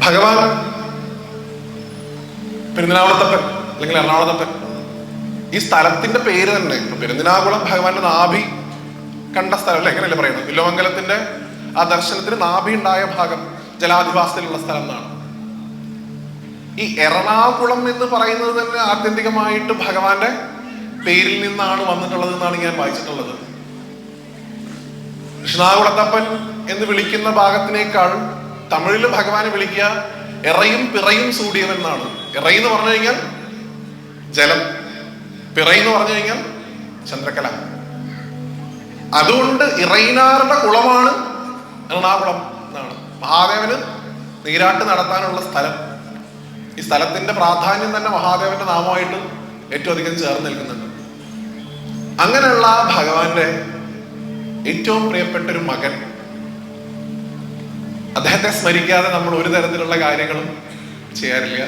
ഭഗവാൻ പെരുന്തനാകുളത്തപ്പൻ അല്ലെങ്കിൽ എറണാകുളത്തപ്പൻ, ഈ സ്ഥലത്തിന്റെ പേര് തന്നെ പെരുന്തനാകുളം ഭഗവാന്റെ നാഭി കണ്ട സ്ഥലം അല്ലെ, എങ്ങനെയല്ലേ പറയുന്നത്? വില്വമംഗലത്തിന്റെ ആ ദർശനത്തിന് നാഭി ഉണ്ടായ ഭാഗം ജലാധിവാസത്തിലുള്ള സ്ഥലം എന്നാണ്. ഈ എറണാകുളം എന്ന് പറയുന്നത് തന്നെ ആത്യന്തികമായിട്ട് ഭഗവാന്റെ പേരിൽ നിന്നാണ് വന്നിട്ടുള്ളത് എന്നാണ് ഞാൻ വായിച്ചിട്ടുള്ളത്. കൃഷ്ണാകുളത്തപ്പൻ എന്ന് വിളിക്കുന്ന ഭാഗത്തിനേക്കാൾ തമിഴില് ഭഗവാനെ വിളിക്കുക എറയും പിറയും സൂടിയവൻ എന്നാണ്. എറയി എന്ന് പറഞ്ഞു കഴിഞ്ഞാൽ ജലം, പിറയി എന്ന് പറഞ്ഞു കഴിഞ്ഞാൽ ചന്ദ്രക്കല. അതുകൊണ്ട് ഇറയിനാറുടെ കുളമാണ് എറണാകുളം എന്നാണ്. മഹാദേവന് നീരാട്ട് നടത്താനുള്ള സ്ഥലം. ഈ സ്ഥലത്തിന്റെ പ്രാധാന്യം തന്നെ മഹാദേവന്റെ നാമമായിട്ട് ഏറ്റവും അധികം ചേർന്ന് നിൽക്കുന്നുണ്ട്. അങ്ങനെയുള്ള ഭഗവാന്റെ ഏറ്റവും പ്രിയപ്പെട്ട ഒരു മകൻ, അദ്ദേഹത്തെ സ്മരിക്കാതെ നമ്മൾ ഒരു തരത്തിലുള്ള കാര്യങ്ങളും ചെയ്യാറില്ല.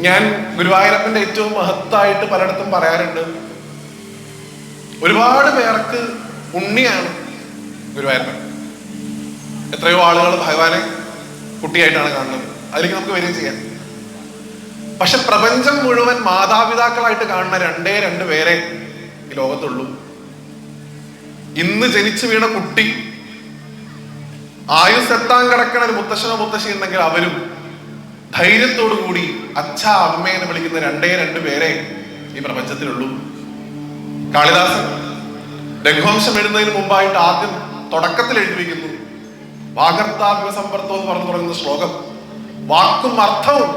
ഞാൻ ഗുരുവായൂരപ്പന്റെ ഏറ്റവും മഹത്തായിട്ട് പലയിടത്തും പറയാറുണ്ട്, ഒരുപാട് പേർക്ക് ഉണ്ണിയാണ് ഗുരുവായൂരപ്പൻ. എത്രയോ ആളുകൾ ഭഗവാനെ കുട്ടിയായിട്ടാണ് കാണുന്നത്, അതിലേക്ക് നമുക്ക് വരികയും ചെയ്യാം. പക്ഷെ പ്രപഞ്ചം മുഴുവൻ മാതാപിതാക്കളായിട്ട് കാണുന്ന രണ്ട് പേരെ ഈ ലോകത്തുള്ളൂ. ഇന്ന് ജനിച്ചു വീണ കുട്ടി ആയുസ്സെത്താൻ കിടക്കണ ഒരു മുത്തശ്ശനോ മുത്തശ്ശി ഉണ്ടെങ്കിൽ അവരും ധൈര്യത്തോടു കൂടി അച്ഛ അമ്മയെന്ന് വിളിക്കുന്ന രണ്ട് പേരെ ഈ പ്രപഞ്ചത്തിലുള്ളൂ. കാളിദാസൻ രഘുവംശം എഴുതുന്നതിന് മുമ്പായിട്ട് ആദ്യം തുടക്കത്തിൽ എഴുതിവെക്കുന്നു വാഗർത്താഭിസമ്പർത്തം എന്ന് പറഞ്ഞു തുടങ്ങുന്ന ശ്ലോകം. വാക്കും അർത്ഥവും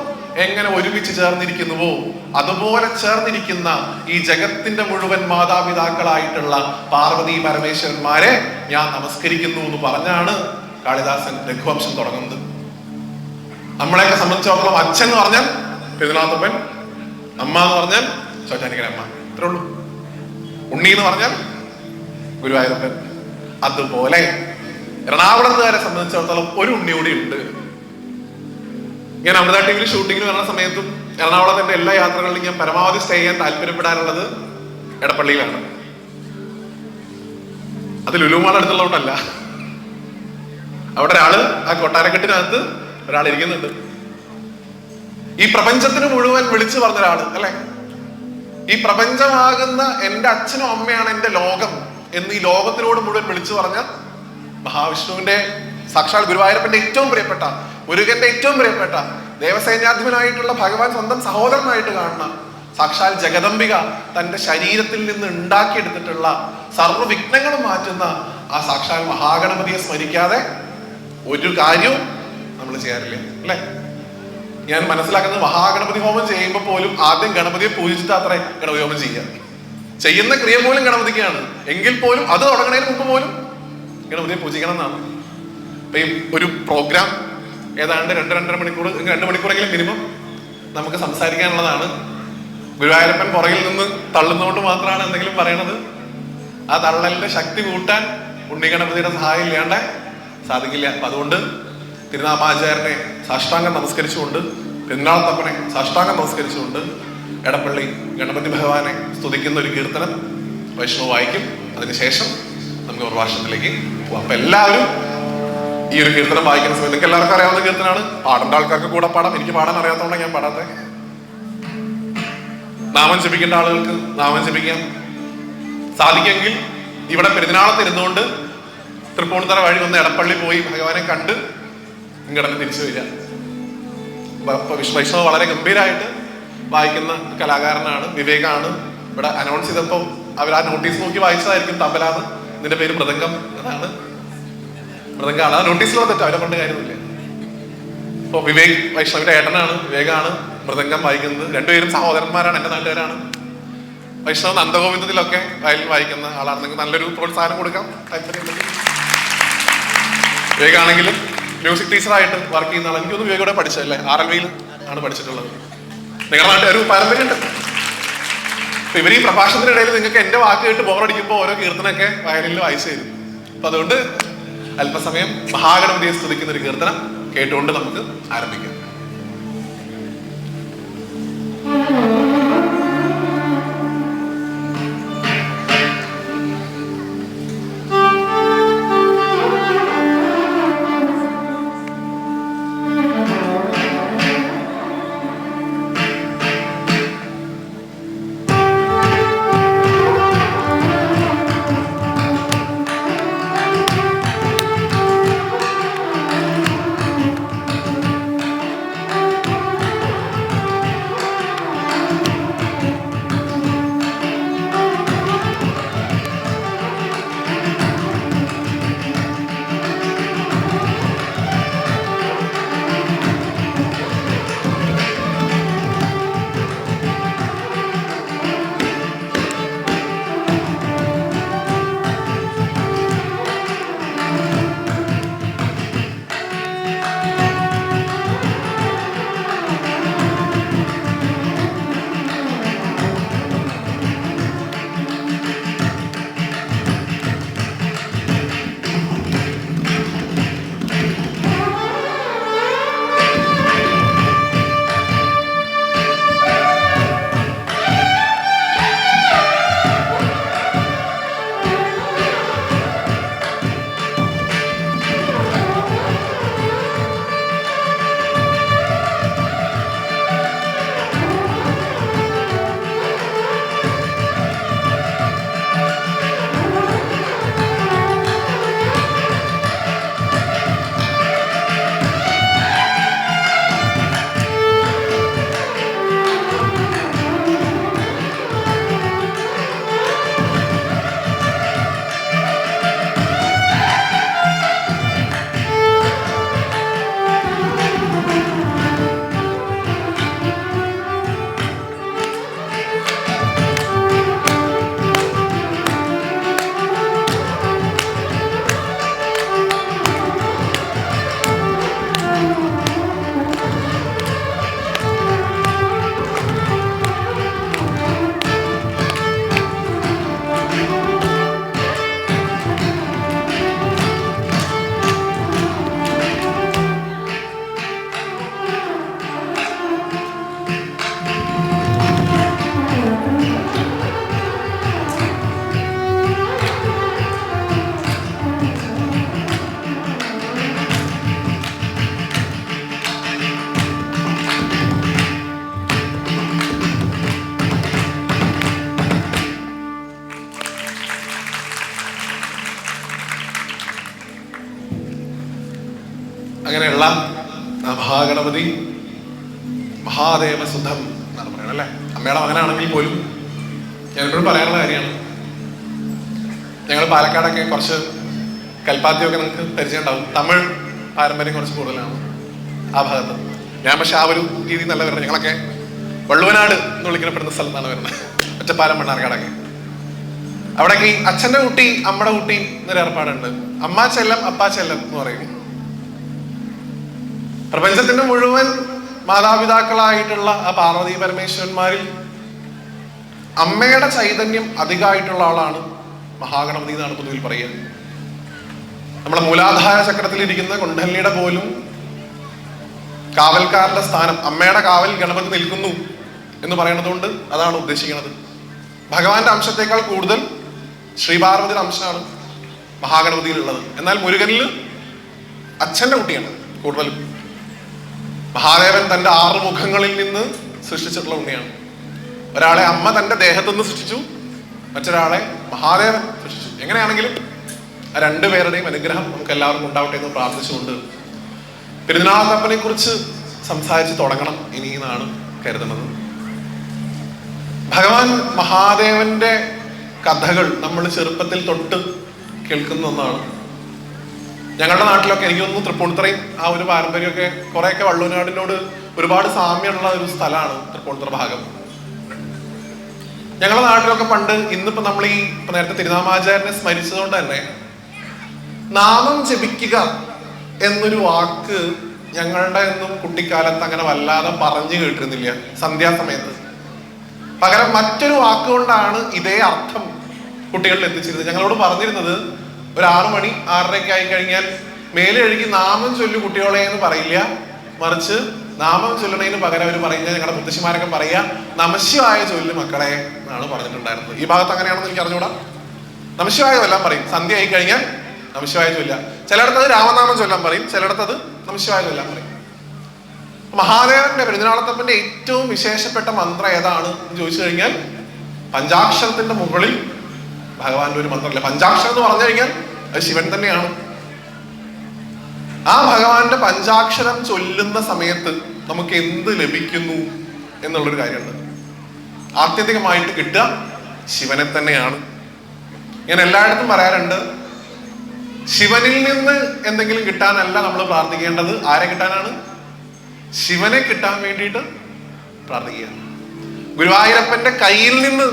എങ്ങനെ ഒരുമിച്ച് ചേർന്നിരിക്കുന്നുവോ അതുപോലെ ചേർന്നിരിക്കുന്ന ഈ ജഗത്തിന്റെ മുഴുവൻ മാതാപിതാക്കളായിട്ടുള്ള പാർവതി പരമേശ്വരന്മാരെ ഞാൻ നമസ്കരിക്കുന്നു എന്ന് പറഞ്ഞാണ് കാളിദാസൻ രഘുവംശം തുടങ്ങുന്നത്. നമ്മളെയൊക്കെ സംബന്ധിച്ചിടത്തോളം അച്ഛൻ എന്ന് പറഞ്ഞാൽ പെരുന്തനാകുളത്തപ്പൻ, അമ്മ എന്ന് പറഞ്ഞാൽ ചോറ്റാനിക്കര അമ്മ, ഇത്രേ ഉള്ളൂ. ഉണ്ണി എന്ന് പറഞ്ഞാൽ ഗുരുവായൂരപ്പൻ. അതുപോലെ എറണാകുളത്തുകാരെ സംബന്ധിച്ചിടത്തോളം ഒരു ഉണ്ണി കൂടി ഉണ്ട്. ഞാൻ അമൃത ടി വിയിൽ ഷൂട്ടിങ്ങിന് വരുന്ന സമയത്തും എറണാകുളത്തിന്റെ എല്ലാ യാത്രകളിലും ഞാൻ പരമാവധി സ്റ്റേ ചെയ്യാൻ താല്പര്യപ്പെടാനുള്ളത് എടപ്പള്ളിയിലാണ്. അത് ലുലുമാൾ അടുത്തുള്ളതുകൊണ്ടല്ല, അവിടെ ഒരാള് ആ കൊട്ടാരക്കെട്ടിനകത്ത് ഒരാൾ ഇരിക്കുന്നുണ്ട്. ഈ പ്രപഞ്ചത്തിന് മുഴുവൻ വിളിച്ചു പറഞ്ഞ ഒരാള് അല്ലെ, ഈ പ്രപഞ്ചമാകുന്ന എന്റെ അച്ഛനും അമ്മയാണ് എന്റെ ലോകം എന്ന് ഈ ലോകത്തിനോട് മുഴുവൻ വിളിച്ചു പറഞ്ഞ മഹാവിഷ്ണുവിന്റെ സാക്ഷാൽ ഗുരുവായൂരപ്പന്റെ ഏറ്റവും പ്രിയപ്പെട്ട, മുരുകന്റെ ഏറ്റവും പ്രിയപ്പെട്ട, ദേവസൈന്യാധിപനായിട്ടുള്ള ഭഗവാൻ സ്വന്തം സഹോദരനായിട്ട് കാണുന്ന സാക്ഷാൽ ജഗദംബിക തന്റെ ശരീരത്തിൽ നിന്ന് ഉണ്ടാക്കിയെടുത്തിട്ടുള്ള സർവ്വവിഘ്നങ്ങളും മാറ്റുന്ന ആ സാക്ഷാൽ മഹാഗണപതിയെ സ്മരിക്കാതെ ഒരു കാര്യവും നമ്മൾ ചെയ്യാറില്ല അല്ലെ. ഞാൻ മനസ്സിലാക്കുന്നത് മഹാഗണപതി ഹോമം ചെയ്യുമ്പോൾ പോലും ആദ്യം ഗണപതിയെ പൂജിച്ചിട്ട് അത്രേ ഗണപതി ഹോമം ചെയ്യുന്ന ക്രിയ പോലും ഗണപതിക്കാണ്. എങ്കിൽ പോലും അത് തുടങ്ങുന്നതിന് മുമ്പ് പോലും ഗണപതിയെ പൂജിക്കണം എന്നാണ്. അപ്പൊ ഈ ഒരു പ്രോഗ്രാം ഏതാണ്ട് 2-2.5 മണിക്കൂർ, 2 മണിക്കൂറെങ്കിലും മിനിമം നമുക്ക് സംസാരിക്കാനുള്ളതാണ്. ഗുരുവായൂരപ്പൻ പുറകിൽ നിന്ന് തള്ളുന്നതുകൊണ്ട് മാത്രമാണ് എന്തെങ്കിലും പറയണത്. ആ തള്ളലിന്റെ ശക്തി കൂട്ടാൻ ഉണ്ണിഗണപതിയുടെ സഹായം ഇല്ലാണ്ട് സാധിക്കില്ല. അപ്പൊ അതുകൊണ്ട് തിരുനാമാചാര്യനെ സാഷ്ടാംഗം നമസ്കരിച്ചുകൊണ്ട്, പെരുന്നാളത്തപ്പനെ സാഷ്ടാംഗം നമസ്കരിച്ചുകൊണ്ട് എടപ്പള്ളി ഗണപതി ഭഗവാനെ സ്തുതിക്കുന്ന ഒരു കീർത്തനം വൈഷ്ണവ് വായിക്കും. അതിനുശേഷം നമുക്ക് പ്രഭാഷണത്തിലേക്ക് പോവാം. അപ്പൊ എല്ലാവരും ഈ ഒരു കീർത്തനം വായിക്കുന്ന സമയത്ത്, നിങ്ങൾക്ക് എല്ലാവർക്കും അറിയാവുന്ന കീർത്തനാണ്, പാടേണ്ട ആൾക്കാർക്ക് കൂടെ പാടാം. എനിക്ക് പാടാൻ അറിയാത്തതുകൊണ്ട് ഞാൻ പാടാത്തെ. നാമം ജപിക്കേണ്ട ആളുകൾക്ക് നാമം ജപിക്കാം. സാധിക്കുമെങ്കിൽ ഇവിടെ പെരുന്നാളത്ത് ഇരുന്നുകൊണ്ട് തൃപ്പൂണിത്തറ വഴി വന്ന് എടപ്പള്ളി പോയി ഭഗവാനെ കണ്ട് ഇങ്ങടന്ന് തിരിച്ചു വരിക. വൈഷ്ണവ് വളരെ ഗംഭീരമായിട്ട് വായിക്കുന്ന കലാകാരനാണ്, വിവേകാണ്. ഇവിടെ അനൗൺസ് ചെയ്തപ്പോൾ അവർ ആ നോട്ടീസ് നോക്കി വായിച്ചതായിരിക്കും തബലാന്ന്. ഇതിന്റെ പേര് മൃദംഗം എന്നാണ്. മൃദംഗമാണ്. ആ നോട്ടീസിലുള്ള തെറ്റ്, അവരെ കൊണ്ട് കാര്യമില്ല. ഇപ്പൊ വിവേക് വൈഷ്ണവിന്റെ ഏട്ടനാണ്, വിവേകാണ് മൃദംഗം വായിക്കുന്നത്. രണ്ടുപേരും സഹോദരന്മാരാണ്, എന്റെ നാട്ടുകാരാണ്. വൈഷ്ണവ് നന്ദഗോവിന്ദത്തിലൊക്കെ വയലിൻ വായിക്കുന്ന ആളാണ്. നിങ്ങൾക്ക് നല്ലൊരു പ്രോത്സാഹനം കൊടുക്കാം താല്പര്യമുണ്ടെങ്കിൽ. വിവേകാണെങ്കിലും മ്യൂസിക് ടീച്ചറായിട്ട് വർക്ക് ചെയ്യുന്ന ആൾ. എനിക്കൊന്ന് വിവേകോടെ പഠിച്ചതല്ലേ, RLVയിൽ ആണ് പഠിച്ചിട്ടുള്ളത്. നിങ്ങളുടെ നാട്ടിൽ ഒരു പാരമ്പര്യമുണ്ട്. അപ്പൊ ഇവർ ഈ പ്രഭാഷണത്തിനിടയിൽ നിങ്ങൾക്ക് എന്റെ വാക്ക് കേട്ട് ബോറടിക്കുമ്പോൾ ഓരോ കീർത്തനൊക്കെ വയലിനിൽ വായിച്ചു തരും. അപ്പൊ അതുകൊണ്ട് അല്പസമയം മഹാഗണപതിയെ സ്തുതിക്കുന്ന ഒരു കീർത്തനം കേട്ടുകൊണ്ട് നമുക്ക് ആരംഭിക്കാം. അങ്ങനെയുള്ള മഹാഗണപതി മഹാദേവസുധം എന്നാണ് പറയുന്നത് അല്ലെ. അമ്മയുടെ മകനാണെങ്കിൽ പോലും ഞാൻ എപ്പോഴും പറയാനുള്ള കാര്യമാണ്. ഞങ്ങൾ പാലക്കാടൊക്കെ കുറച്ച് കൽപ്പാത്തിയൊക്കെ നിങ്ങൾക്ക് പരിചയം ഉണ്ടാവും. തമിഴ് പാരമ്പര്യം കുറച്ച് കൂടുതലാണ് ആ ഭാഗത്ത്. ഞാൻ പക്ഷെ ആ ഒരു രീതി നല്ല വരുന്നത്. ഞങ്ങളൊക്കെ വള്ളുവനാട് എന്ന് വിളിക്കപ്പെടുന്ന സ്ഥലത്താണ് വരുന്നത്, ഒറ്റപ്പാലം മണ്ണാർക്കാടൊക്കെ. അവിടേക്ക് ഈ അച്ഛന്റെ കുട്ടി അമ്മയുടെ കുട്ടി എന്നൊരു ഏർപ്പാടുണ്ട്. അമ്മ ചെല്ലം അപ്പാ ചെല്ലം എന്ന് പറയും. പ്രപഞ്ചത്തിന്റെ മുഴുവൻ മാതാപിതാക്കളായിട്ടുള്ള ആ പാർവതി പരമേശ്വരന്മാരിൽ അമ്മയുടെ ചൈതന്യം അധികമായിട്ടുള്ള ആളാണ് മഹാഗണപതി എന്നാണ് പൊതുവിൽ പറയുക. നമ്മുടെ മൂലാധാര ചക്രത്തിൽ ഇരിക്കുന്ന കുണ്ഡലിനിയുടെ പോലും കാവൽക്കാരന്റെ സ്ഥാനം, അമ്മയുടെ കാവൽ ഗണപതി നിൽക്കുന്നു എന്ന് പറയുന്നത് കൊണ്ട് അതാണ് ഉദ്ദേശിക്കുന്നത്. ഭഗവാന്റെ അംശത്തെക്കാൾ കൂടുതൽ ശ്രീപാർവതിയുടെ അംശമാണ് മഹാഗണപതിയിലുള്ളത്. എന്നാൽ മുരുകനിൽ അച്ഛന്റെ കുട്ടിയാണ് കൂടുതലും. മഹാദേവൻ തന്റെ 6 മുഖങ്ങളിൽ നിന്ന് സൃഷ്ടിച്ചിട്ടുള്ള ഉണ്ണിയാണ്. ഒരാളെ അമ്മ തന്റെ ദേഹത്തു നിന്ന് സൃഷ്ടിച്ചു, മറ്റൊരാളെ മഹാദേവൻ സൃഷ്ടിച്ചു. എങ്ങനെയാണെങ്കിലും ആ രണ്ടുപേരുടെയും അനുഗ്രഹം നമുക്ക് എല്ലാവർക്കും ഉണ്ടാവട്ടെ എന്ന് പ്രാർത്ഥിച്ചുകൊണ്ട് പെരുന്നാളത്തപ്പനെ കുറിച്ച് സംസാരിച്ച് തുടങ്ങണം ഇനി എന്നാണ് കരുതുന്നത്. ഭഗവാൻ മഹാദേവന്റെ കഥകൾ നമ്മൾ ചെറുപ്പത്തിൽ തൊട്ട് കേൾക്കുന്ന ഒന്നാണ്. ഞങ്ങളുടെ നാട്ടിലൊക്കെ എനിക്ക് തോന്നുന്നു തൃപ്പൂണിത്തുറയും ആ ഒരു പാരമ്പര്യമൊക്കെ കുറെയൊക്കെ വള്ളുവനാടിനോട് ഒരുപാട് സാമ്യമുള്ള ഒരു സ്ഥലമാണ് തൃപ്പൂണിത്തുറ ഭാഗം. ഞങ്ങളുടെ നാട്ടിലൊക്കെ പണ്ട്, ഇന്നിപ്പോ നമ്മൾ ഈ നേരത്തെ തിരുനാമാചാര്യനെ സ്മരിച്ചതുകൊണ്ട് തന്നെ നാമം ജപിക്കുക എന്നൊരു വാക്ക് ഞങ്ങളുടെ ഒന്നും കുട്ടിക്കാലത്ത് അങ്ങനെ വല്ലാതെ പറഞ്ഞു കേട്ടിരുന്നില്ല സന്ധ്യാസമയത്ത്. പകരം മറ്റൊരു വാക്കുകൊണ്ടാണ് ഇതേ അർത്ഥം കുട്ടികളിൽ എത്തിച്ചിരുന്നത്. ഞങ്ങളോട് പറഞ്ഞിരുന്നത് ഒരു 6 മണി 6:30 ആയി കഴിഞ്ഞാൽ മേലെ എഴുതി നാമം ചൊല്ലു കുട്ടികളെ എന്ന് പറയില്ല, മറിച്ച് നാമം ചൊല്ലണതിന് പകരം അവർ പറയുന്നത്, ഞങ്ങളുടെ മുത്തശ്ശിമാരൊക്കെ പറയുക, നമശിവായ ചൊല്ലു മക്കളെ എന്നാണ് പറഞ്ഞിട്ടുണ്ടായിരുന്നത്. ഈ ഭാഗത്ത് അങ്ങനെയാണെന്ന് എനിക്ക് അറിഞ്ഞൂടാ. നമശിവായ എല്ലാം പറയും. സന്ധ്യ ആയി കഴിഞ്ഞാൽ നമശിവായ ചൊല്ല. ചിലയിടത്തത് രാമനാമം ചൊല്ലാൻ പറയും, ചിലയിടത്തത് നമശിവായ ചൊല്ലാൻ പറയും. മഹാദേവന്റെ പെരുന്നാളത്തപ്പന്റെ ഏറ്റവും വിശേഷപ്പെട്ട മന്ത്രം ഏതാണ് എന്ന് ചോദിച്ചു കഴിഞ്ഞാൽ പഞ്ചാക്ഷരത്തിന്റെ മുകളിൽ ഭഗവാന്റെ ഒരു മന്ത്രമില്ല. പഞ്ചാക്ഷരം എന്ന് പറഞ്ഞു കഴിഞ്ഞാൽ അത് ശിവൻ തന്നെയാണ്. ആ ഭഗവാന്റെ പഞ്ചാക്ഷരം ചൊല്ലുന്ന സമയത്ത് നമുക്ക് എന്ത് ലഭിക്കുന്നു എന്നുള്ളൊരു കാര്യമുണ്ട്. ആത്യന്തികമായിട്ട് കിട്ടുക ശിവനെ തന്നെയാണ്. ഞാൻ എല്ലായിടത്തും പറയാറുണ്ട്, ശിവനിൽ നിന്ന് എന്തെങ്കിലും കിട്ടാനല്ല നമ്മൾ പ്രാർത്ഥിക്കേണ്ടത്. ആരെ കിട്ടാനാണ്? ശിവനെ കിട്ടാൻ വേണ്ടിയിട്ട് പ്രാർത്ഥിക്കുക. ഗുരുവായൂരപ്പന്റെ കയ്യിൽ നിന്ന്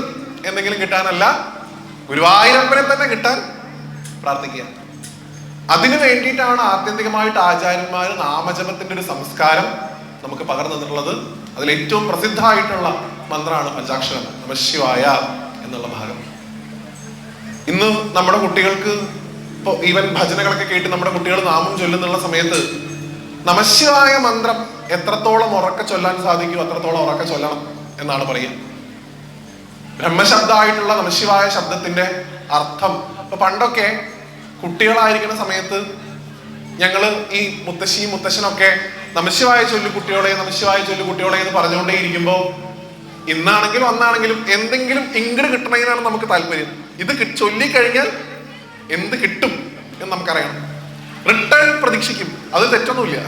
എന്തെങ്കിലും കിട്ടാനല്ല, ഗുരുവായൂരപ്പനെ തന്നെ കിട്ടാൻ പ്രാർത്ഥിക്കുക. അതിനു വേണ്ടിയിട്ടാണ് ആത്യന്തികമായിട്ട് ആചാര്യന്മാർ നാമജപത്തിന്റെ ഒരു സംസ്കാരം നമുക്ക് പകർന്നു തന്നിട്ടുള്ളത്. അതിൽ ഏറ്റവും പ്രസിദ്ധമായിട്ടുള്ള മന്ത്രമാണ് പഞ്ചാക്ഷരം, നമശിവായ എന്നുള്ള ഭാഗം. ഇന്ന് നമ്മുടെ കുട്ടികൾക്ക് ഇപ്പൊ ഈവൻ ഭജനകളൊക്കെ കേട്ട് നമ്മുടെ കുട്ടികൾ നാമം ചൊല്ലുന്നുള്ള സമയത്ത് നമശിവായ മന്ത്രം എത്രത്തോളം ഉറക്കെ ചൊല്ലാൻ സാധിക്കും അത്രത്തോളം ഉറക്കെ ചൊല്ലണം എന്നാണ് പറയുക. ബ്രഹ്മശബ്ദമായിട്ടുള്ള നമശിവായ ശബ്ദത്തിന്റെ അർത്ഥം ഇപ്പൊ പണ്ടൊക്കെ കുട്ടികളായിരിക്കുന്ന സമയത്ത് ഞങ്ങള് ഈ മുത്തശ്ശിയും മുത്തശ്ശനൊക്കെ നമശിവായ ചൊല്ലു കുട്ടിയോടെ, നമശിവായ ചൊല്ലു കുട്ടിയോടെ എന്ന് പറഞ്ഞുകൊണ്ടേ ഇരിക്കുമ്പോ ഇന്നാണെങ്കിലും അന്നാണെങ്കിലും എന്തെങ്കിലും ഇങ്ങട് കിട്ടണമെങ്കിലാണ് നമുക്ക് താല്പര്യം. ഇത് ചൊല്ലിക്കഴിഞ്ഞാൽ എന്ത് കിട്ടും എന്ന് നമുക്കറിയണം. റിട്ടേൺ പ്രതീക്ഷിക്കും, അത് തെറ്റൊന്നുമില്ല.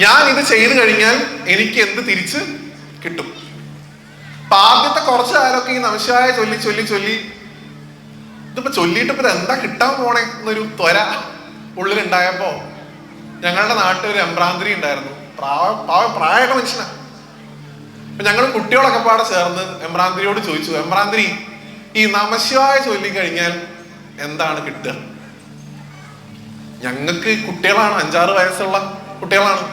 ഞാൻ ഇത് ചെയ്തു കഴിഞ്ഞാൽ എനിക്ക് എന്ത് തിരിച്ച് കിട്ടും. അപ്പൊ ആദ്യത്തെ കുറച്ചു കാലമൊക്കെ ഈ നമശിവായ ചൊല്ലി ചൊല്ലി ചൊല്ലി ഇതിപ്പോ ചൊല്ലിയിട്ട് ഇപ്പൊ എന്താ കിട്ടാൻ പോണേ എന്നൊരു ത്വര ഉള്ളിലുണ്ടായപ്പോ ഞങ്ങളുടെ നാട്ടിൽ ഒരു എംബ്രാന്തിരി ഉണ്ടായിരുന്നു. പ്രായമുള്ള മനുഷ്യനാ. അപ്പൊ ഞങ്ങൾ കുട്ടികളൊക്കെ പാടെ ചേർന്ന് എംബ്രാന്തിരിയോട് ചോദിച്ചു, എംബ്രാന്തിരി, ഈ നമശിവായ ചൊല്ലിക്കഴിഞ്ഞാൽ എന്താണ് കിട്ടുക? ഞങ്ങൾക്ക് കുട്ടികളാണ്, 5-6 വയസ്സുള്ള കുട്ടികളാണ്.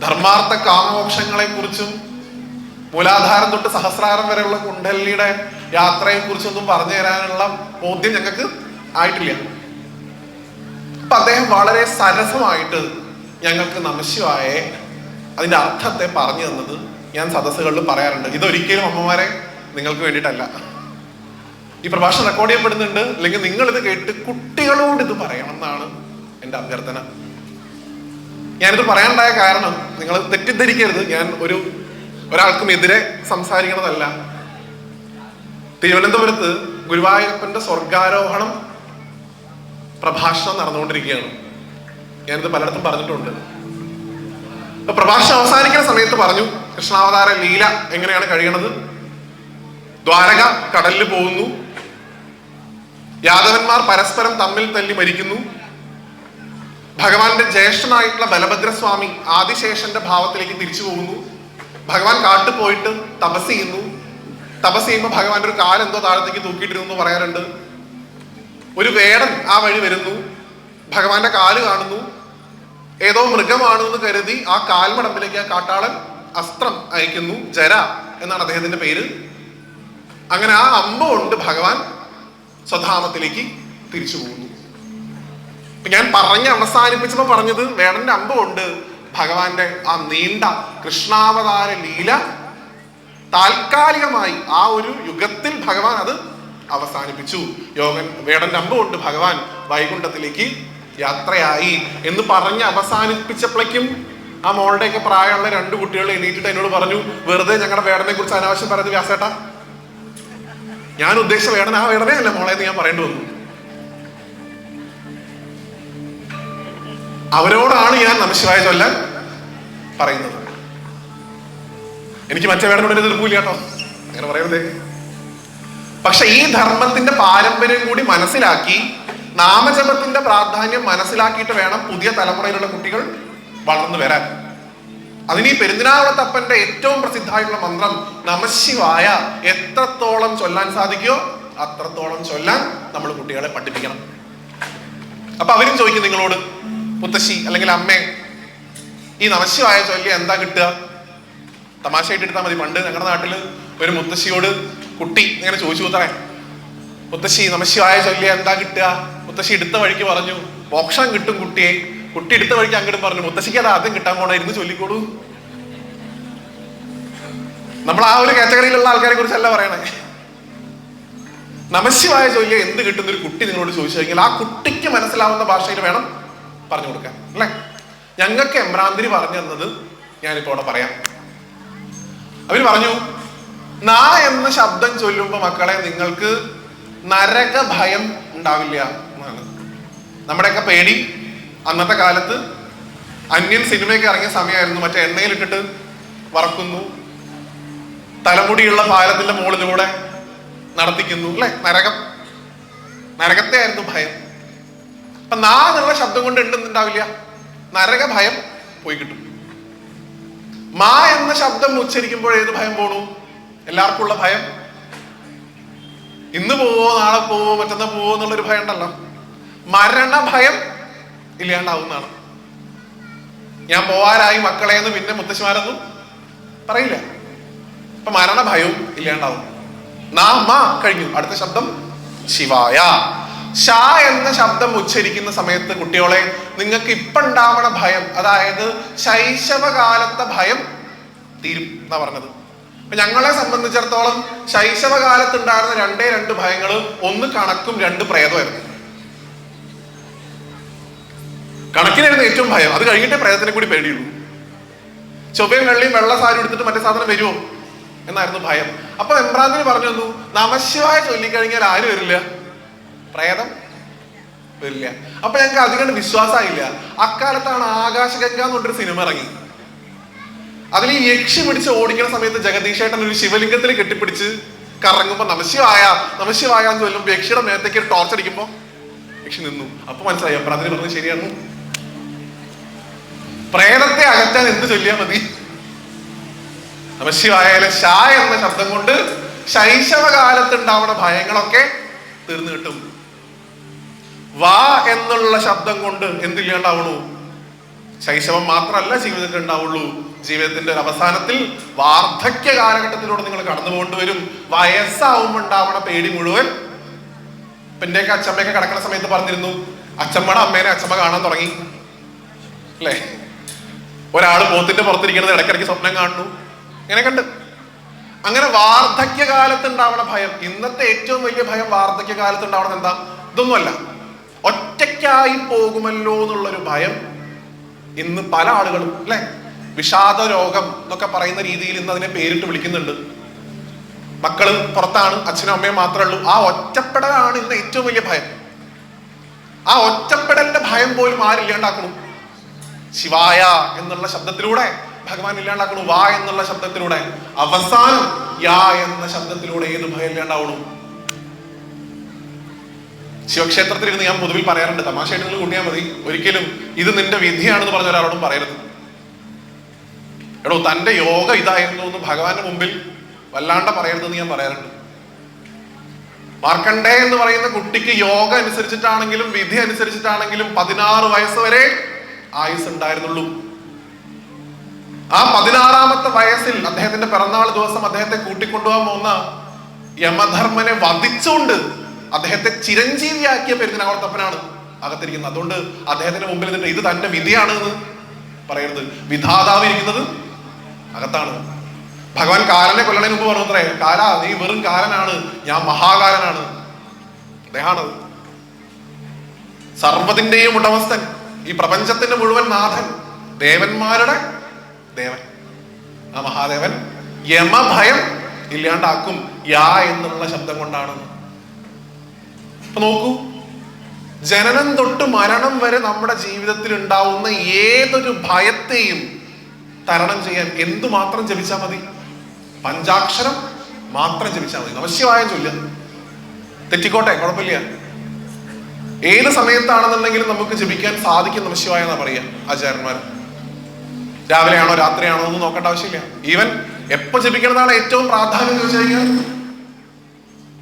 ധർമാർത്ഥ കാമോക്ഷങ്ങളെ കുറിച്ചും മൂലാധാരം തൊട്ട് സഹസ്രാരം വരെയുള്ള കുണ്ഡലിനിയുടെ യാത്രയെ കുറിച്ചൊന്നും പറഞ്ഞു തരാനുള്ള ബോധ്യം ഞങ്ങൾക്ക് ആയിട്ടില്ല. അപ്പൊ അദ്ദേഹം വളരെ സരസമായിട്ട് ഞങ്ങൾക്ക് നമശിവായ അതിന്റെ അർത്ഥത്തെ പറഞ്ഞു തന്നത് ഞാൻ സദസ്സുകളിൽ പറയാറുണ്ട്. ഇതൊരിക്കലും അമ്മമാരെ നിങ്ങൾക്ക് വേണ്ടിയിട്ടല്ല. ഈ പ്രഭാഷണം റെക്കോർഡ് ചെയ്യപ്പെടുന്നുണ്ട്, അല്ലെങ്കിൽ നിങ്ങൾ ഇത് കേട്ട് കുട്ടികളോട് ഇത് പറയണം എന്നാണ് എൻ്റെ അഭ്യർത്ഥന. ഞാനിത് പറയാനുണ്ടായ കാരണം നിങ്ങൾ തെറ്റിദ്ധരിക്കരുത്, ഞാൻ ഒരാൾക്കും എതിരെ സംസാരിക്കണതല്ല. തിരുവനന്തപുരത്ത് ഗുരുവായൂരപ്പന്റെ സ്വർഗാരോഹണം പ്രഭാഷണം നടന്നുകൊണ്ടിരിക്കുകയാണ്. ഞാനിത് പലയിടത്തും പറഞ്ഞിട്ടുണ്ട്. പ്രഭാഷണം അവസാനിക്കുന്ന സമയത്ത് പറഞ്ഞു കൃഷ്ണാവതാര ലീല എങ്ങനെയാണ് കഴിയണത്. ദ്വാരക കടലിൽ പോകുന്നു, യാദവന്മാർ പരസ്പരം തമ്മിൽ തല്ലി മരിക്കുന്നു, ഭഗവാന്റെ ജ്യേഷ്ഠനായിട്ടുള്ള ബലഭദ്രസ്വാമി ആദിശേഷന്റെ ഭാവത്തിലേക്ക് തിരിച്ചു പോകുന്നു, ഭഗവാൻ കാട്ടു പോയിട്ട് തപസ് ചെയ്യുന്നു, തപസ് ചെയ്യുമ്പോൾ ഭഗവാന്റെ ഒരു കാലെന്തോ താഴത്തേക്ക് തൂക്കിയിട്ടിരുന്നു എന്ന് പറയാറുണ്ട്. ഒരു വേടൻ ആ വഴി വരുന്നു, ഭഗവാന്റെ കാല് കാണുന്നു, ഏതോ മൃഗമാണെന്ന് കരുതി ആ കാൽമടമ്പിലേക്ക് ആ കാട്ടാളൻ അസ്ത്രം അയക്കുന്നു. ജര എന്നാണ് അദ്ദേഹത്തിന്റെ പേര്. അങ്ങനെ ആ അമ്പ കൊണ്ട് ഭഗവാൻ സ്വധാമത്തിലേക്ക് തിരിച്ചു പോകുന്നു. ഞാൻ അവസാനിപ്പിച്ചപ്പോ പറഞ്ഞത് വേടന്റെ അമ്പ കൊണ്ട് ഭഗവാന്റെ ആ നീണ്ട കൃഷ്ണാവതാര ലീല താൽക്കാലികമായി ആ ഒരു യുഗത്തിൽ ഭഗവാൻ അത് അവസാനിപ്പിച്ചു. വേടന്റെ അമ്പ കൊണ്ട് ഭഗവാൻ വൈകുണ്ഠത്തിലേക്ക് യാത്രയായി എന്ന് പറഞ്ഞ് അവസാനിപ്പിച്ചപ്പോഴേക്കും ആ മോളുടെയൊക്കെ പ്രായമുള്ള 2 കുട്ടികൾ എണീറ്റിട്ട് എന്നോട് പറഞ്ഞു, വെറുതെ ഞങ്ങളുടെ വേടനെ കുറിച്ച് അനാവശ്യം പറയുന്നത് വ്യാസേട്ടാ, ഞാൻ ഉദ്ദേശിച്ച വേടന ആ വേടനെ അല്ല മോളെ എന്ന് ഞാൻ പറയേണ്ടി വന്നു. അവരോടാണ് ഞാൻ നമഃശിവായ ചൊല്ലാൻ പറയുന്നത്. എനിക്ക് മറ്റേ വേടനോട് എതിർപ്പില്ല കേട്ടോ, അങ്ങനെ പറയരുതേ. പക്ഷെ ഈ ധർമ്മത്തിന്റെ പാരമ്പര്യം കൂടി മനസ്സിലാക്കി നാമജപത്തിന്റെ പ്രാധാന്യം മനസ്സിലാക്കിയിട്ട് വേണം പുതിയ തലമുറയിലുള്ള കുട്ടികൾ വളർന്നു വരാൻ. അതിന് ഈ പെരുന്തിനാവളത്തപ്പന്റെ ഏറ്റവും പ്രസിദ്ധമായിട്ടുള്ള മന്ത്രം നമഃശിവായ എത്രത്തോളം ചൊല്ലാൻ സാധിക്കുമോ അത്രത്തോളം ചൊല്ലാൻ നമ്മൾ കുട്ടികളെ പഠിപ്പിക്കണം. അപ്പൊ അവരും ചോദിക്കും നിങ്ങളോട്, മുത്തശ്ശി അല്ലെങ്കിൽ അമ്മേ, ഈ നമഃശിവായ ചൊല്ലി എന്താ കിട്ടുക? തമാശയായിട്ട് എടുത്താൽ മതി. പണ്ട് ഞങ്ങളുടെ നാട്ടില് ഒരു മുത്തശ്ശിയോട് കുട്ടി ഇങ്ങനെ ചോദിച്ചു കൂത്തറേ, മുത്തശ്ശി നമഃശിവായ ചൊല്ലിയ എന്താ കിട്ടുക? മുത്തശ്ശി എടുത്ത വഴിക്ക് പറഞ്ഞു മോക്ഷം കിട്ടും കുട്ടിയെ. കുട്ടി എടുത്ത വഴിക്ക് അങ്ങോട്ടും പറഞ്ഞു മുത്തശ്ശിക്ക് അത് ആദ്യം കിട്ടാൻ പോണ ഇരുന്ന് ചൊല്ലിക്കോളൂ. നമ്മൾ ആ ഒരു കാറ്റഗറിയിലുള്ള ആൾക്കാരെ കുറിച്ചല്ല പറയണേ. നമഃശിവായ ചൊല്ലിയ എന്ത് കിട്ടുന്ന ഒരു കുട്ടി നിങ്ങളോട് ചോദിച്ചു കഴിഞ്ഞാൽ ആ കുട്ടിക്ക് മനസ്സിലാവുന്ന ഭാഷയിൽ വേണം പറഞ്ഞു കൊടുക്കാൻ, അല്ലെ? ഞങ്ങൾക്ക് എമ്രാന്തിരി പറഞ്ഞു തന്നത് ഞാനിപ്പോ അവിടെ പറയാം. അവര് പറഞ്ഞു, നാ എന്ന ശബ്ദം ചൊല്ലുമ്പോ മക്കളെ നിങ്ങൾക്ക് നരക ഭയം ഉണ്ടാവില്ല എന്നാണ്. നമ്മുടെയൊക്കെ പേടി അന്നത്തെ കാലത്ത് അന്യൻ സിനിമയൊക്കെ ഇറങ്ങിയ സമയമായിരുന്നു. മറ്റേ എണ്ണയിലിട്ടിട്ട് വറക്കുന്നു, തലമുടിയുള്ള പാലത്തിന്റെ മുകളിലൂടെ നടത്തിക്കുന്നു, അല്ലെ? നരകത്തെ ആയിരുന്നു ഭയം. അപ്പൊ നാ എന്നുള്ള ശബ്ദം കൊണ്ട് ഉണ്ടെന്നുണ്ടാവില്ല, നരക ഭയം പോയി കിട്ടും. മാ എന്ന ശബ്ദം ഉച്ചരിക്കുമ്പോൾ ഏത് ഭയം പോണു? എല്ലാവർക്കും ഉള്ള ഭയം, ഇന്ന് പോവോ നാളെ പോവോ മറ്റന്നാ പോവോ എന്നുള്ളൊരു ഭയം ഉണ്ടല്ലോ. മരണ ഭയം ഇല്ലാണ്ടാവുന്നതാണ്. ഞാൻ പോവാനായി മക്കളെ എന്ന് പിന്നെ മുത്തശ്ശിമാരൊന്നും പറയില്ല. അപ്പൊ മരണ ഭയവും ഇല്ലാണ്ടാവും. കഴിഞ്ഞു. അടുത്ത ശബ്ദം ശിവായ. ഷാ എന്ന ശബ്ദം ഉച്ചരിക്കുന്ന സമയത്ത് കുട്ടികളെ നിങ്ങൾക്ക് ഇപ്പൊ ഉണ്ടാവണ ഭയം, അതായത് ശൈശവകാലത്തെ ഭയം തീരും എന്നാ പറഞ്ഞത്. അപ്പൊ ഞങ്ങളെ സംബന്ധിച്ചിടത്തോളം ശൈശവകാലത്ത് ഉണ്ടായിരുന്ന 2 ഭയങ്ങൾ, ഒന്ന് കണക്കും 2 പ്രേതമായിരുന്നു. കണക്കിനായിരുന്നു ഏറ്റവും ഭയം, അത് കഴിഞ്ഞിട്ടേ പ്രേതത്തിനെ കൂടി പേടിയുള്ളൂ. ചൊവ്വയും വെള്ളിയും വെള്ള സാരി എടുത്തിട്ട് മറ്റേ സാധനം വരുമോ എന്നായിരുന്നു ഭയം. അപ്പൊ എമ്പ്രാന്തിന് പറഞ്ഞു തന്നു, നമഃശിവായ ചൊല്ലിക്കഴിഞ്ഞാൽ ആര് വരില്ല? പ്രേതം വരില്ല. അപ്പൊ ഞങ്ങൾക്ക് അധികം വിശ്വാസമായില്ല. അക്കാലത്താണ് ആകാശഗംഗ എന്ന് പറഞ്ഞൊരു സിനിമ ഇറങ്ങി. അതിൽ ഈ യക്ഷി പിടിച്ച് ഓടിക്കുന്ന സമയത്ത് ജഗദീഷേട്ടൻ ഒരു ശിവലിംഗത്തിൽ കെട്ടിപ്പിടിച്ച് കറങ്ങുമ്പോ നമഃശിവായ നമഃശിവായ എന്ന് ചൊല്ലുമ്പോ യക്ഷിയുടെ മേത്തേക്ക് ഒരു ടോർച്ച് അടിക്കുമ്പോ യക്ഷി നിന്നു. അപ്പൊ മനസ്സിലായി എമ്പ്രാന്തിന് പറഞ്ഞത് ശരിയാണ്. പ്രേതത്തെ അകറ്റാൻ എന്ത് ചൊല്ലിയാൽ മതി? നമഃശിവായാലും ഷാ എന്ന ശബ്ദം കൊണ്ട് ശൈശവകാലത്ത് ഉണ്ടാവുന്ന ഭയങ്ങളൊക്കെ തീർന്നു കിട്ടും. വാ എന്നുള്ള ശബ്ദം കൊണ്ട് എന്തില്ലാണ്ടാവുള്ളൂ? ശൈശവം മാത്രമല്ല ജീവിതത്തിൽ ഉണ്ടാവുള്ളൂ. ജീവിതത്തിന്റെ ഒരു അവസാനത്തിൽ വാർദ്ധക്യ കാലഘട്ടത്തിലൂടെ നിങ്ങൾ കടന്നു കൊണ്ടുവരും. വയസ്സാവുമ്പോൾ ഉണ്ടാവണ പേടി മുഴുവൻ. എന്റെയൊക്കെ അച്ഛമ്മയൊക്കെ കിടക്കുന്ന സമയത്ത് പറഞ്ഞിരുന്നു, അച്ഛമ്മയുടെ അമ്മേനെ അച്ഛമ്മ കാണാൻ തുടങ്ങി, അല്ലേ? ഒരാള് പോത്തിന്റെ പുറത്തിരിക്കുന്നത് ഇടയ്ക്കിടയ്ക്ക് സ്വപ്നം കാണുന്നു, ഇങ്ങനെ കണ്ട്. അങ്ങനെ വാർദ്ധക്യകാലത്ത് ഉണ്ടാവണ ഭയം. ഇന്നത്തെ ഏറ്റവും വലിയ ഭയം വാർദ്ധക്യകാലത്ത് ഉണ്ടാവണത് എന്താ? ഇതൊന്നുമല്ല, ഒറ്റയ്ക്കായി പോകുമല്ലോ എന്നുള്ളൊരു ഭയം ഇന്ന് പല ആളുകളും, അല്ലെ, വിഷാദ രോഗം എന്നൊക്കെ പറയുന്ന രീതിയിൽ ഇന്ന് അതിനെ പേരിട്ട് വിളിക്കുന്നുണ്ട്. മക്കള് പുറത്താണ്, അച്ഛനും അമ്മയും മാത്രമേ ഉള്ളൂ. ആ ഒറ്റപ്പെടലാണ് ഇന്ന് ഏറ്റവും വലിയ ഭയം. ആ ഒറ്റപ്പെടലിന്റെ ഭയം പോലും ആരില്ലാണ്ടാക്കണം. ശിവായ എന്നുള്ള ശബ്ദത്തിലൂടെ ഭഗവാൻ ഇല്ലാണ്ടാക്കണു. വാ എന്നുള്ള ശബ്ദത്തിലൂടെ, അവസാനം യാ എന്ന ശബ്ദത്തിലൂടെ ഏത് ഭയം ഇല്ലാണ്ടാവണു? ശിവക്ഷേത്രത്തിൽ ഇരുന്ന് ഞാൻ പൊതുവിൽ പറയാറുണ്ട്, തമാശയായിട്ട് നിങ്ങൾ കൂട്ടിയാൽ മതി, ഒരിക്കലും ഇത് നിന്റെ വിധിയാണെന്ന് പറഞ്ഞ ഒരാളോടും പറയരുത്. എടോ, തന്റെ യോഗ ഇതായിരുന്നു എന്ന് ഭഗവാന്റെ മുമ്പിൽ വല്ലാണ്ട പറയരുതെന്ന് ഞാൻ പറയാറുണ്ട്. മാർക്കണ്ഡേ എന്ന് പറയുന്ന കുട്ടിക്ക് യോഗ അനുസരിച്ചിട്ടാണെങ്കിലും വിധി അനുസരിച്ചിട്ടാണെങ്കിലും 16 വയസ്സ് വരെ ആയുസ് ഉണ്ടായിരുന്നുള്ളൂ. ആ 16ാമത്തെ വയസ്സിൽ അദ്ദേഹത്തിന്റെ പിറന്നാൾ ദിവസം അദ്ദേഹത്തെ കൂട്ടിക്കൊണ്ടുപോകാൻ പോകുന്ന യമധർമ്മനെ വധിച്ചുകൊണ്ട് അദ്ദേഹത്തെ ചിരഞ്ജീവിയാക്കിയ പെരുന്നാളത്തപ്പനാണ് അകത്തിരിക്കുന്നത്. അതുകൊണ്ട് അദ്ദേഹത്തിന്റെ മുമ്പിൽ നിന്നിട്ട് ഇത് തന്റെ വിധിയാണ് എന്ന് പറയരുത്. വിധാതാവ് ഇരിക്കുന്നത് അകത്താണ്. ഭഗവാൻ കാലനെ കൊല്ലണതിന് മുമ്പ് പറഞ്ഞത്രേ, കാല നീ വെറും കാലനാണ്, ഞാൻ മഹാകാലനാണ്. അദ്ദേഹമാണത് സർവ്വതിന്റെയും ഉടമസ്ഥൻ, ഈ പ്രപഞ്ചത്തിന്റെ മുഴുവൻ നാഥൻ, ദേവന്മാരുടെ ദേവൻ. ആ മഹാദേവൻ യമഭയം ഇല്ലാണ്ടാക്കും യാ എന്നുള്ള ശബ്ദം കൊണ്ടാണ്. അപ്പൊ നോക്കൂ, ജനനം തൊട്ട് മരണം വരെ നമ്മുടെ ജീവിതത്തിൽ ഉണ്ടാവുന്ന ഏതൊരു ഭയത്തെയും തരണം ചെയ്യാൻ എന്തുമാത്രം ജപിച്ചാൽ മതി? പഞ്ചാക്ഷരം മാത്രം ജപിച്ചാൽ മതി. നമഃശിവായ ചൊല്ലുക, തെറ്റിക്കോട്ടെ, കുഴപ്പമില്ല. ഏത് സമയത്താണെന്നുണ്ടെങ്കിലും നമുക്ക് ജപിക്കാൻ സാധിക്കും നമഃശിവായ എന്നാ പറയാ ആചാര്യന്മാർ. രാവിലെയാണോ രാത്രിയാണോ എന്ന് നോക്കേണ്ട ആവശ്യമില്ല. ഈവൻ എപ്പോ ജപിക്കണതാണ് ഏറ്റവും പ്രാധാന്യം ചോദിച്ചു കഴിഞ്ഞാൽ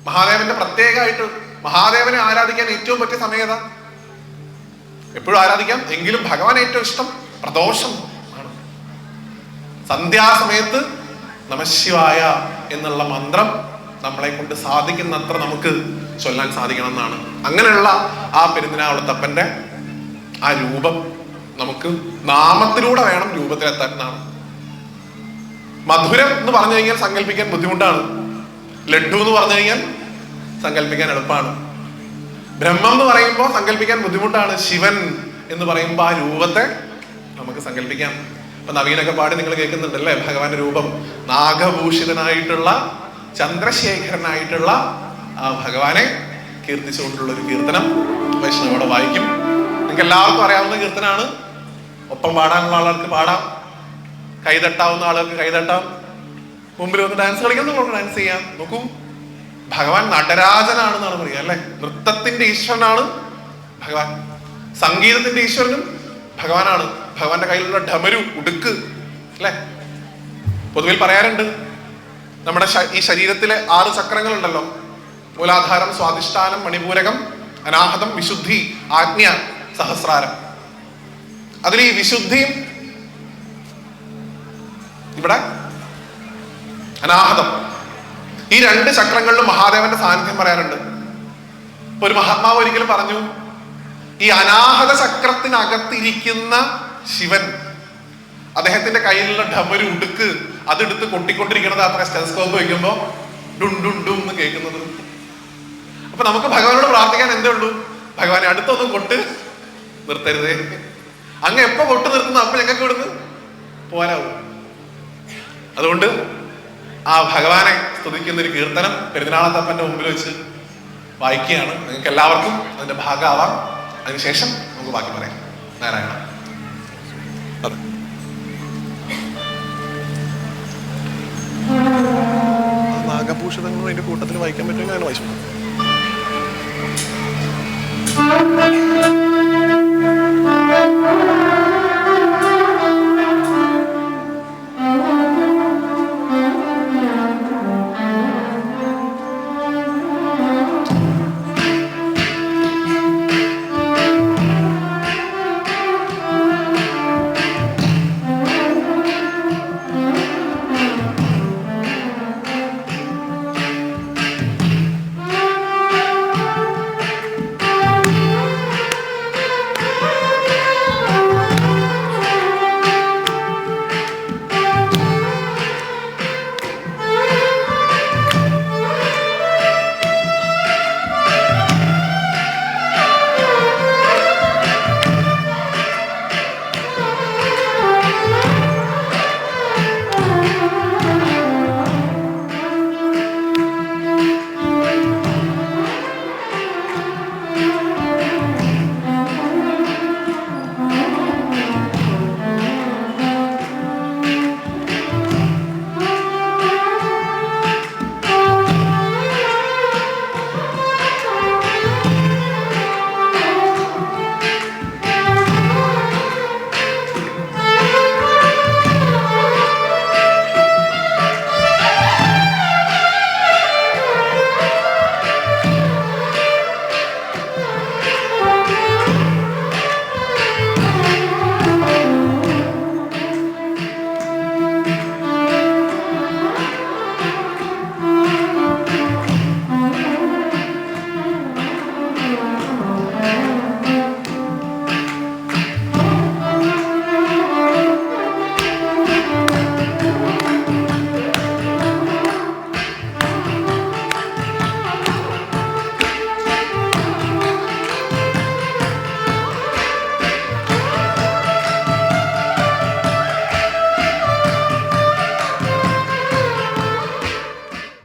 മഹാദേവന്റെ പ്രത്യേകമായിട്ട് മഹാദേവനെ ആരാധിക്കാൻ ഏറ്റവും പറ്റിയ സമയം ഏതാ? എപ്പോഴും ആരാധിക്കാം, എങ്കിലും ഭഗവാൻ ഏറ്റവും ഇഷ്ടം പ്രദോഷം ആണ്. സന്ധ്യാസമയത്ത് നമഃശിവായ എന്നുള്ള മന്ത്രം നമ്മളെ കൊണ്ട് സാധിക്കുന്നത്ര നമുക്ക് ചൊല്ലാൻ സാധിക്കണം എന്നാണ്. അങ്ങനെയുള്ള ആ പെരുന്നാളത്തപ്പന്റെ ആ രൂപം നമുക്ക് നാമത്തിലൂടെ വേണം രൂപത്തിലെത്താൻ എന്നാണ്. മധുരം എന്ന് പറഞ്ഞു കഴിഞ്ഞാൽ സങ്കല്പിക്കാൻ ബുദ്ധിമുട്ടാണ്. ലഡ്ഡു എന്ന് പറഞ്ഞു കഴിഞ്ഞാൽ സങ്കല്പിക്കാൻ എളുപ്പമാണ്. ബ്രഹ്മം എന്ന് പറയുമ്പോൾ സങ്കല്പിക്കാൻ ബുദ്ധിമുട്ടാണ്. ശിവൻ എന്ന് പറയുമ്പോൾ ആ രൂപത്തെ നമുക്ക് സങ്കല്പിക്കാം. ഇപ്പൊ നവീനൊക്കെ പാടി നിങ്ങൾ കേൾക്കുന്നുണ്ടല്ലേ ഭഗവാന്റെ രൂപം. നാഗഭൂഷിതനായിട്ടുള്ള ചന്ദ്രശേഖരനായിട്ടുള്ള ആ ഭഗവാനെ കീർത്തിച്ചുകൊണ്ടുള്ള ഒരു കീർത്തനം വൈഷ്ണവോടെ വായിക്കും. നിങ്ങൾക്ക് എല്ലാവർക്കും അറിയാവുന്ന കീർത്തനാണ്. ഒപ്പം പാടാനുള്ള ആളുകൾക്ക് പാടാം, കൈതട്ടാവുന്ന ആളുകൾക്ക് കൈതട്ടാം, മുമ്പിൽ വന്ന് ഡാൻസ് കളിക്കുന്ന ഡാൻസ് ചെയ്യാം. നോക്കൂ, ഭഗവാൻ നടരാജനാണെന്നാണ് പറയുക അല്ലെ. നൃത്തത്തിന്റെ ഈശ്വരനാണ് ഭഗവാൻ, സംഗീതത്തിന്റെ ഈശ്വരനും ഭഗവാനാണ്. ഭഗവാന്റെ കയ്യിലുള്ള ഡമരു, ഉടുക്ക് അല്ലെ. പൊതുവിൽ പറയാറുണ്ട്, നമ്മുടെ ഈ ശരീരത്തിലെ 6 ചക്രങ്ങളുണ്ടല്ലോ, മൂലാധാരം, സ്വാധിഷ്ഠാനം, മണിപൂരകം, അനാഹതം, വിശുദ്ധി, ആജ്ഞ, സഹസ്രാരം. അതിൽ ഈ വിശുദ്ധിയും ഇവിടെ അനാഹതം, ഈ 2 ചക്രങ്ങളിലും മഹാദേവന്റെ സാന്നിധ്യം പറയാറുണ്ട്. ഇപ്പൊ ഒരു മഹാത്മാവ് ഒരിക്കലും പറഞ്ഞു, ഈ അനാഹത ചക്രത്തിനകത്തിരിക്കുന്ന ശിവൻ അദ്ദേഹത്തിന്റെ കയ്യിലുള്ള ഡമരു, ഉടുക്ക് അതെടുത്ത് കൊട്ടിക്കൊണ്ടിരിക്കുന്നത് അത്ര സ്റ്റെതസ്കോപ്പ് വയ്ക്കുമ്പോ ഡും ഡും ഡും എന്ന് കേൾക്കുന്നത്. അപ്പൊ നമുക്ക് ഭഗവാനോട് പ്രാർത്ഥിക്കാൻ എന്തേ ഉള്ളൂ? ഭഗവാനെ അടുത്തൊന്നും കൊട്ട് നിർത്തരുതേ. അങ്ങ് എപ്പോ കൊട്ട് നിർത്തുന്നു അപ്പൊ ഞങ്ങൾക്ക് ഇവിടുന്ന് പോരാവും. അതുകൊണ്ട് ആ ഭഗവാനെ സ്തുതിക്കുന്ന ഒരു കീർത്തനം പെരുന്നാളത്തപ്പന്റെ മുമ്പിൽ വെച്ച് വായിക്കുകയാണ്. നിങ്ങൾക്ക് എല്ലാവർക്കും അതിന്റെ ഭാഗമാവാം. അതിനുശേഷം നമുക്ക് ബാക്കി പറയാം. നാരായണ. അതെ, നാഗഭൂഷിതങ്ങളും അതിന്റെ കൂട്ടത്തിൽ വായിക്കാൻ പറ്റുമെങ്കിൽ അങ്ങനെ വായിച്ചു.